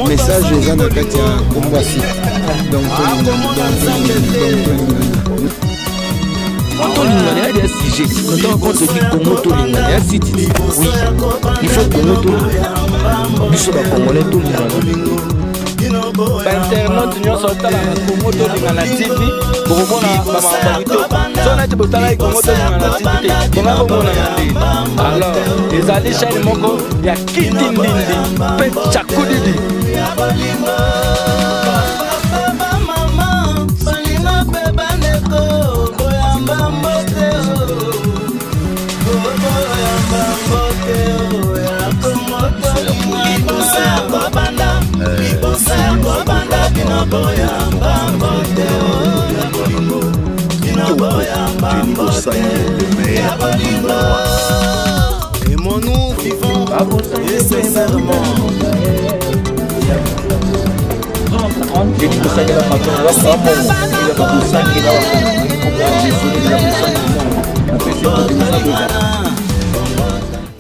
Message aux gens qui ont voici. Donc, quand on a des sujets, quand on se dit Congo Tolingana, oui, il faut Congo Tolingana. Nous sommes Congolais Tolingana. Internet nous sommes Congo Tolingana TV. Pour voir la vérité, si on a dit que Congo Tolingana TV, comment on a alors les alliés chaîne moko, il y a Kitindindi, Pet Chakoudidi. Et mon nous vivons nécessairement.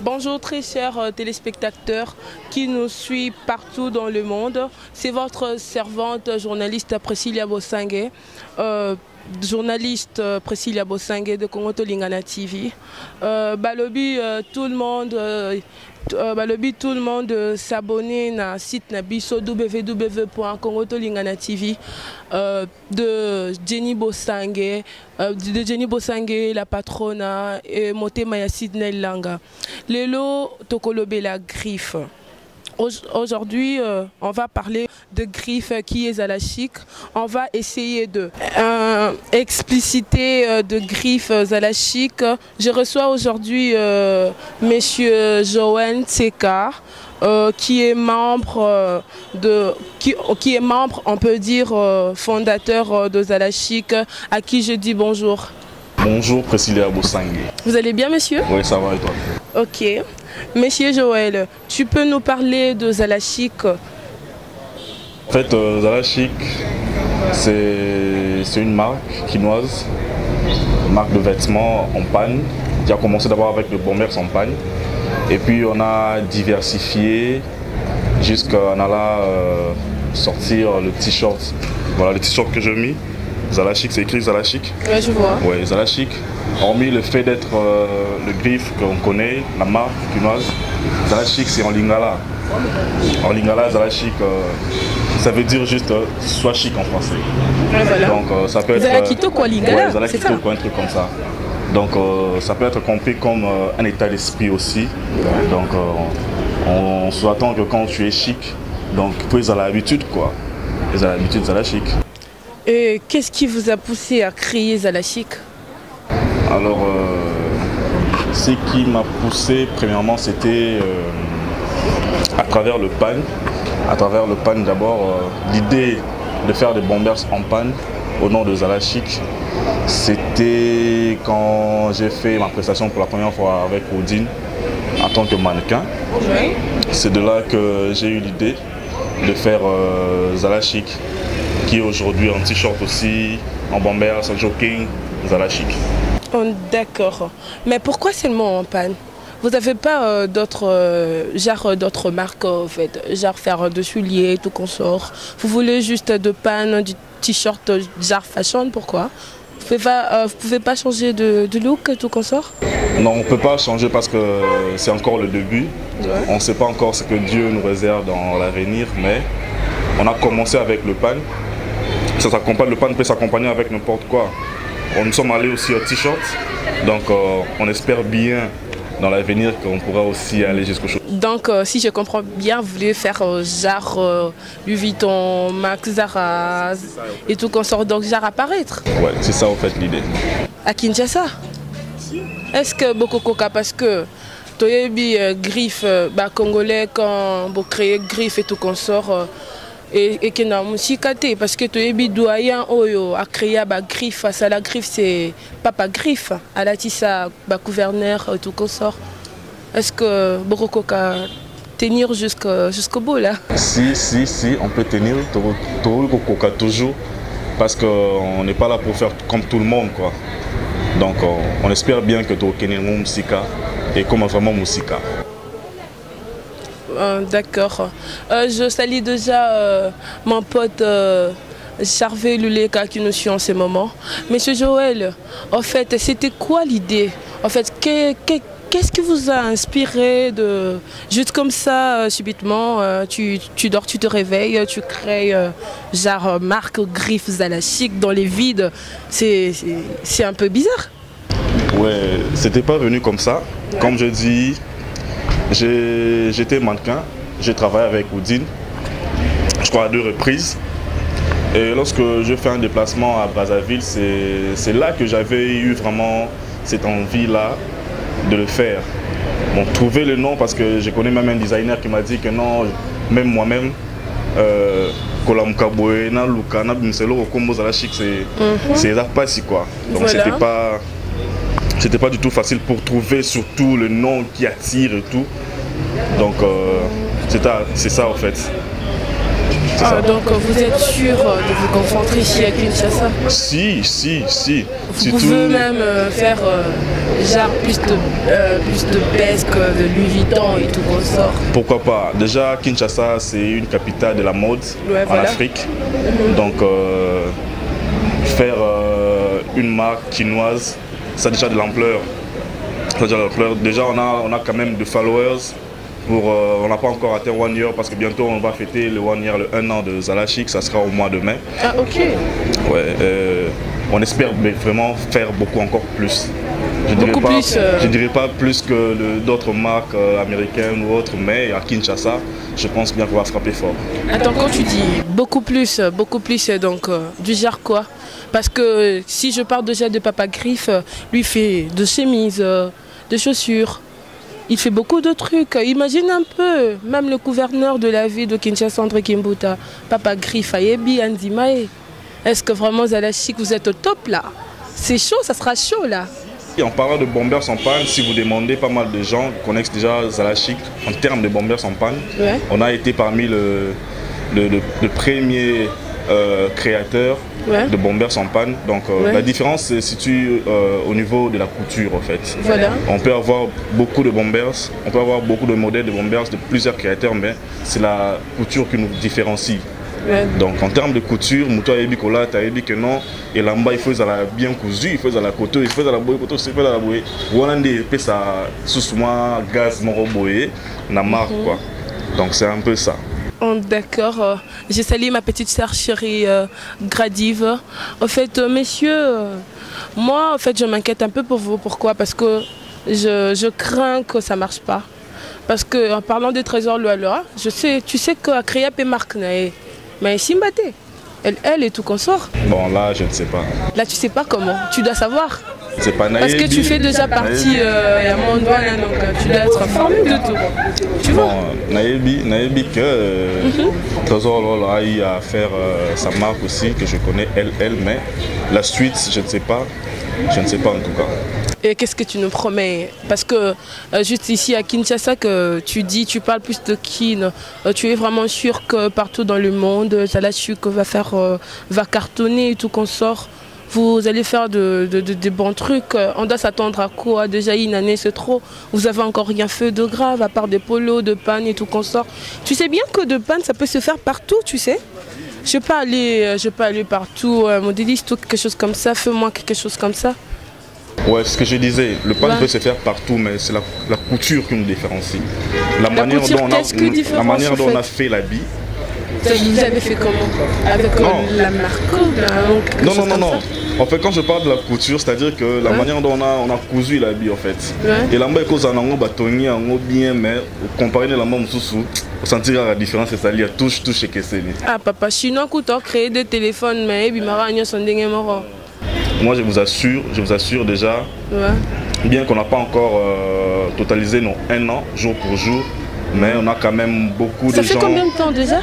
Bonjour très chers téléspectateurs qui nous suivent partout dans le monde. C'est votre servante journaliste Priscilla Bosangue, journaliste Priscilla Bosangue de Congo Tolingana TV. Balobi tout le monde s'abonner na site na biso www.congotolingana TV de Jenny Bosangue, la patrona et Motema ya Sidney Langa. Lelo tokolobe la griffe. Aujourd'hui, on va parler de griffe qui est à la chic. On va essayer de expliciter de griffes à la chic. Je reçois aujourd'hui Monsieur Joël Tseka, qui est membre qui est membre, on peut dire, fondateur de Zalachic, à qui je dis bonjour. Bonjour Priscilla Bosangue. Vous allez bien, monsieur? Oui, ça va et toi? Ok. Monsieur Joël, tu peux nous parler de Zalachic? En fait, Zalachic, c'est une marque quinoise, une marque de vêtements en panne, qui a commencé d'abord avec le Bombers en panne. Et puis on a diversifié jusqu'à en allant sortir le t-shirt. Voilà le t-shirt que j'ai mis. Zalachic, c'est écrit Zalachic. Ouais, je vois. Oui, Zalachic. Hormis le fait d'être le griffe qu'on connaît, la marque quinoise, Zalachic c'est en lingala. En lingala, Zalachic, ça veut dire juste soit chic en français. Ouais, voilà. Donc ça peut être. Zalakito quoi, lingala? Ouais, Zalakito quoi, un truc comme ça. Donc ça peut être compris comme un état d'esprit aussi. Donc on s'attend que quand tu es chic, donc tu as l'habitude quoi. Tu as l'habitude Zalachic. Et qu'est-ce qui vous a poussé à créer Zalachic? Alors, ce qui m'a poussé, premièrement, c'était à travers le pan. À travers le pan, d'abord, l'idée de faire des bombers en panne au nom de Zalachic, c'était quand j'ai fait ma prestation pour la première fois avec Odine en tant que mannequin. Oui. C'est de là que j'ai eu l'idée de faire Zalachic, qui est aujourd'hui en t-shirt aussi, en bombers, en jogging, Zalachic. Oh, d'accord. Mais pourquoi seulement en panne? Vous n'avez pas d'autres marques en fait, genre faire de souliers, tout consort. Vous voulez juste de panne, du t-shirt, genre fashion, pourquoi? Vous pouvez pas changer de look, tout consort? Non, on ne peut pas changer parce que c'est encore le début. Ouais. On ne sait pas encore ce que Dieu nous réserve dans l'avenir, mais on a commencé avec le pan. Ça s'accompagne, le pan peut s'accompagner avec n'importe quoi. Nous sommes allés aussi au t-shirt, donc on espère bien dans l'avenir qu'on pourra aussi aller jusqu'au chose. Donc si je comprends bien, vous voulez faire genre Louis Vuitton, Max, Zara et tout qu'on sort, donc genre apparaître. Ouais, c'est ça en fait l'idée. À Kinshasa? Est-ce que beaucoup coca parce que tu as griffe, congolais quand vous créez griffe et tout qu'on sort. Et que na musikate parce que tu es doyen oyo a créé ba griffe face à la griffe c'est papa griffe à la tissa ba gouverneur tout consort. Est-ce que Boroko ka tenir jusqu'au bout là? Si on peut tenir Boroko toujours parce qu'on n'est pas là pour faire comme tout le monde, quoi. Donc on espère bien que tu connais Moussika et comme vraiment Moussika. D'accord. Je salue déjà mon pote Charvet Luleka qui nous suit en ce moment. Monsieur Joël, en fait, c'était quoi l'idée? En fait, qu'est-ce qui vous a inspiré de juste comme ça, subitement, tu dors, tu te réveilles, tu crées genre marque Griff Zalachik dans les vides. C'est un peu bizarre. Ouais, c'était pas venu comme ça. Comme je dis, j'étais mannequin, j'ai travaillé avec Oudine, je crois à 2 reprises. Et lorsque je fais un déplacement à Brazzaville, c'est là que j'avais eu vraiment cette envie-là de le faire. Bon, trouver le nom, parce que je connais même un designer qui m'a dit que non, même moi-même, c'est pas si quoi. Donc voilà. C'était pas du tout facile pour trouver surtout le nom qui attire et tout. Donc c'est ça en fait. Donc vous êtes sûr de vous concentrer ici à Kinshasa? Si. Vous pouvez même faire genre plus de pesque, de Louis Vuitton et tout qu'on sort. Pourquoi pas? Déjà Kinshasa c'est une capitale de la mode en Afrique. Donc faire une marque chinoise, ça a déjà de l'ampleur. Déjà on a quand même de followers. On n'a pas encore atteint 1 year parce que bientôt on va fêter le 1 year, le 1 an de Zalachik, ça sera au mois de mai. Ah ok. Ouais, on espère vraiment faire beaucoup encore plus. Je dirais pas plus que d'autres marques américaines ou autres, mais à Kinshasa, je pense bien qu'on va frapper fort. Attends, quand tu dis beaucoup plus, donc du genre quoi? Parce que si je parle déjà de Papa Griff, lui fait de chemises, de chaussures. Il fait beaucoup de trucs. Imagine un peu, même le gouverneur de la ville de Kinshasa, André Kimbuta, Papa Griff, Ayebi, Andimae. Est-ce que vraiment Zalachik, vous êtes au top là? C'est chaud, ça sera chaud là. Et en parlant de bombers en panne, si vous demandez, pas mal de gens connaissent déjà Zalachik en termes de bombers en panne. Ouais. On a été parmi le premier créateur de bombers en panne. Donc la différence se situe au niveau de la couture en fait. Voilà. On peut avoir beaucoup de bombers, on peut avoir beaucoup de modèles de bombers de plusieurs créateurs, mais c'est la couture qui nous différencie. Ouais. Donc en termes de couture, Moutou a dit que non, et là-bas il faut bien cousu, il faut la couture, il faut la boye, il faut la boye. Voilà, il fait ça sous moi, gaz, mon boye, na marque quoi. Donc c'est un peu ça. Oh, d'accord, j'ai salué ma petite sœur chérie Gradive. En fait, messieurs, moi en fait je m'inquiète un peu pour vous. Pourquoi? Parce que je crains que ça ne marche pas. Parce que en parlant des trésors Loa, tu sais qu'à Créa et Marc mais Simbate, elle et tout consort. Bon là je ne sais pas. Là tu sais pas comment, tu dois savoir. C'est pas parce que tu fais déjà partie à mon doigt, donc tu dois être informé de tout. Tu vois? Bon, Naïbi que Trésor Lola a eu à faire sa marque aussi, que je connais elle, mais la suite je ne sais pas en tout cas. Et qu'est-ce que tu nous promets? Parce que juste ici à Kinshasa, que tu parles plus de Kin, tu es vraiment sûr que partout dans le monde, Zalachik va cartonner et tout qu'on sort? Vous allez faire des bons trucs. On doit s'attendre à quoi? Déjà une année c'est trop. Vous avez encore rien fait de grave à part des polos, de panne et tout qu'on sort. Tu sais bien que de panne ça peut se faire partout, tu sais. Je peux aller partout, modéliste ou quelque chose comme ça. Fais-moi quelque chose comme ça. Ouais, ce que je disais, le pan peut se faire partout, mais c'est la couture qui nous différencie. La manière dont on a fait l'habit. Vous avez fait comment? Avec la marque? Non. En fait, quand je parle de la couture, c'est-à-dire que la manière dont on a cousu l'habit en fait. Et là-bas, quand on a bâtonné, on a bien, mais comparé à la main sous, on sentira la différence, c'est-à-dire qu'il y a touche et que c'est. Ah papa, chinois qui a créé des téléphones, mais moi je vous assure déjà, bien qu'on n'a pas encore totalisé nos 1 an, jour pour jour, mais on a quand même beaucoup de gens. Ça fait combien de temps déjà?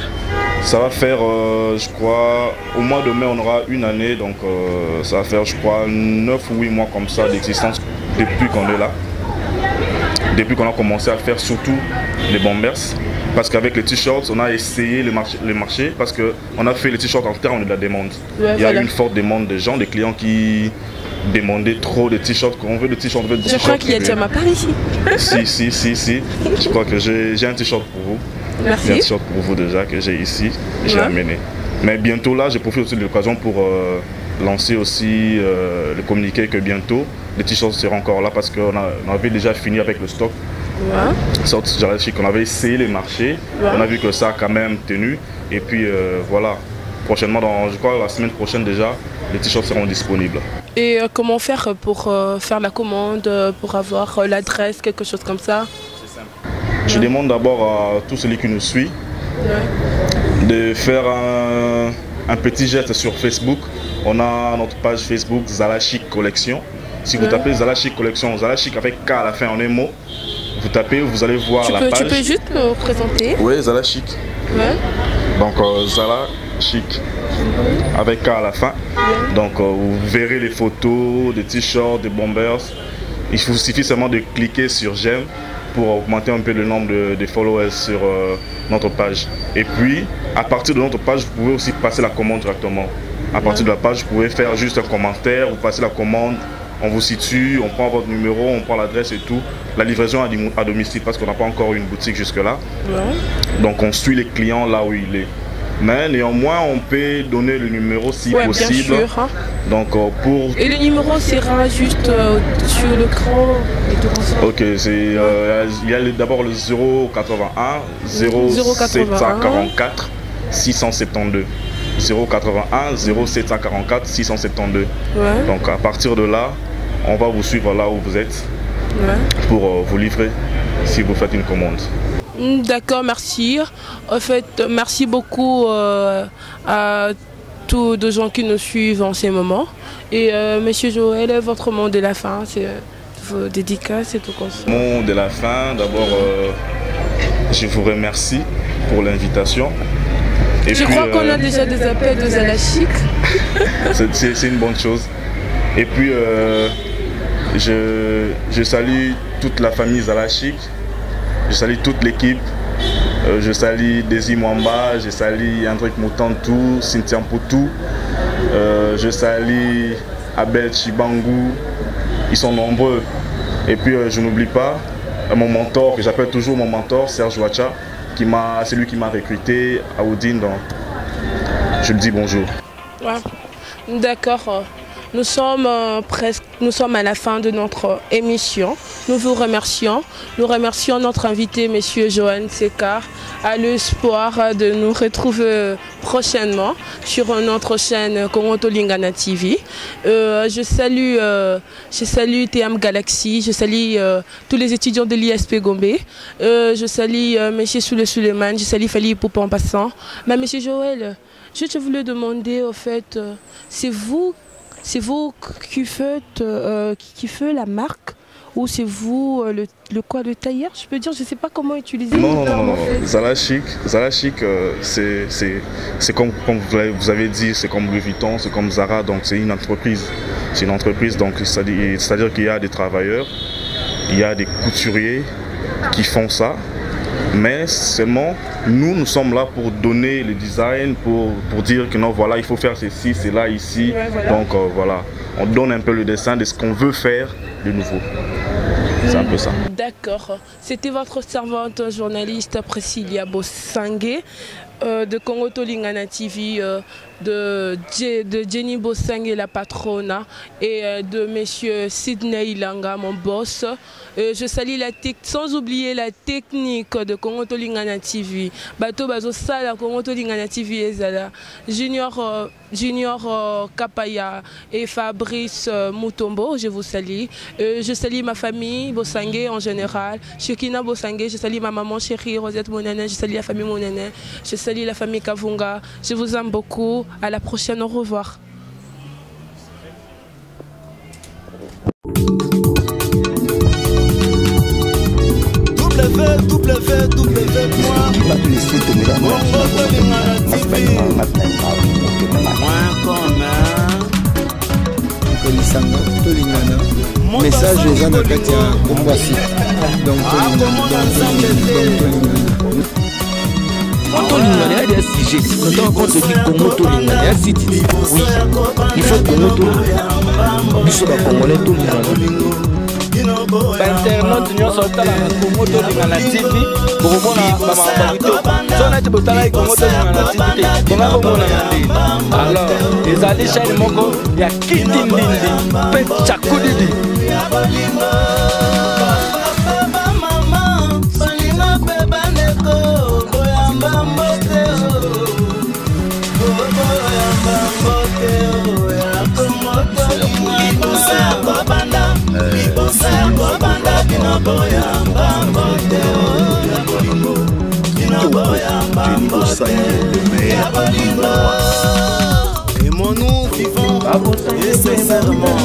Ça va faire, je crois, au mois de mai on aura 1 année, donc ça va faire, je crois, 9 ou 8 mois comme ça d'existence depuis qu'on est là. Depuis qu'on a commencé à faire surtout les bombers. Parce qu'avec les t-shirts, on a essayé les marchés parce qu'on a fait les t-shirts en termes de la demande. Ouais, il y a eu une forte demande des gens, des clients qui demandaient trop de t-shirts. On veut des t-shirts, on veut des t-shirts. Je crois qu'il y a déjà ma part ici. Si. Je crois que j'ai un t-shirt pour vous. Merci. J'ai un t-shirt pour vous déjà que j'ai ici, j'ai amené. Mais bientôt là, je profite aussi de l'occasion pour lancer aussi le communiqué que bientôt les t-shirts seront encore là parce qu'on avait déjà fini avec le stock. Sorte Zala Chic, on avait essayé les marchés, on a vu que ça a quand même tenu. Et puis voilà, prochainement, je crois la semaine prochaine déjà, les t-shirts seront disponibles. Et comment faire pour faire la commande, pour avoir l'adresse, quelque chose comme ça? C'est simple. Je demande d'abord à tout celui qui nous suit de faire un petit geste sur Facebook. On a notre page Facebook Zala Chic Collection. Si vous tapez Zala Chic Collection, Zala Chic avec K à la fin en un mot, vous tapez, vous allez voir la page. Tu peux juste me présenter? Oui, Zala Chic. Donc Zala Chic avec K à la fin. Donc vous verrez les photos, des t-shirts, des bombers. Il vous suffit seulement de cliquer sur j'aime pour augmenter un peu le nombre de followers sur notre page. Et puis, à partir de notre page, vous pouvez aussi passer la commande directement. À partir de la page, vous pouvez faire juste un commentaire, vous passez la commande, on vous situe, on prend votre numéro, on prend l'adresse et tout. La livraison à domicile parce qu'on n'a pas encore une boutique jusque-là. Donc on suit les clients là où il est. Mais néanmoins, on peut donner le numéro si possible. Bien sûr, hein. Donc pour... Et le numéro sera juste sur l'écran et tout comme ça. Ok, il y a d'abord le 081 0744 672. 081 0744 672. Donc à partir de là, on va vous suivre là où vous êtes pour vous livrer si vous faites une commande. D'accord, merci. En fait, merci beaucoup à tous les gens qui nous suivent en ces moments. Et Monsieur Joël, votre mot de la fin, c'est vos dédicaces et tout comme ça. Mot de la fin, d'abord, je vous remercie pour l'invitation. Je crois qu'on a déjà des appels de Zala Chic. C'est une bonne chose. Et puis, je salue toute la famille Zala Chic. Je salue toute l'équipe. Je salue Desi Mwamba, je salue André Moutantou, Cynthia Mpoutou. Je salue Abel Chibangu. Ils sont nombreux. Et puis, je n'oublie pas mon mentor, que j'appelle toujours mon mentor, Serge Wacha. C'est lui qui m'a recruté à Odine, donc je lui dis bonjour. D'accord, nous sommes à la fin de notre émission. Nous vous remercions. Nous remercions notre invité, Monsieur Johan Sekar, à l'espoir de nous retrouver prochainement sur notre chaîne Kongoto Lingana TV. Je salue TM Galaxy, je salue tous les étudiants de l'ISP Gombe, je salue M. Soule Suleiman, je salue Fali Poupa en passant. Mais M. Joël, je voulais demander, au fait, c'est vous qui faites la marque ou c'est vous le tailleur, je peux dire, je ne sais pas comment utiliser. Non. Zala Chic, c'est comme vous avez dit, c'est comme Louis Vuitton, c'est comme Zara, donc c'est une entreprise. C'est une entreprise, donc c'est-à-dire qu'il y a des travailleurs, il y a des couturiers qui font ça. Mais seulement, nous sommes là pour donner le design, pour dire que non, voilà, il faut faire ceci, c'est là, ici. Donc voilà, on donne un peu le dessin de ce qu'on veut faire de nouveau. C'est un peu ça. D'accord. C'était votre servante journaliste Priscilla Bosangue de Kongoto Lingana TV, de Jenny Bosangue, la patronne, et de Monsieur Sidney Ilanga, mon boss. Je salue sans oublier la technique de Kongoto Lingana TV. Bato Bazo Sala Kongoto Lingana TV Ezala. Junior Kapaya et Fabrice Mutombo, je vous salue. Je salue ma famille Bosangue en général. Shekina Bosangue, je salue ma maman chérie Rosette Monene, je salue la famille Monene, je salue la famille Kavunga. Je vous aime beaucoup. À la prochaine, au revoir. Message eza na kati ya Kombwasi. Donc Congo Tolingana, il y a des sujets. Quand on te dit Congo Tolingana, il y a City. Oui, il faut Congo Tolingana. Nous sommes Congolais Tolingana. Internaute nous sommes dans la Congo Tolingana TV. Pour voir la mamamité. Si on a été botalé Congo Tolingana TV, comment on a dit? Alors, les alliés chaîne moko, il y a Kitindindi, Pet Chakoudidi. Et mon nous vivons et sincèrement.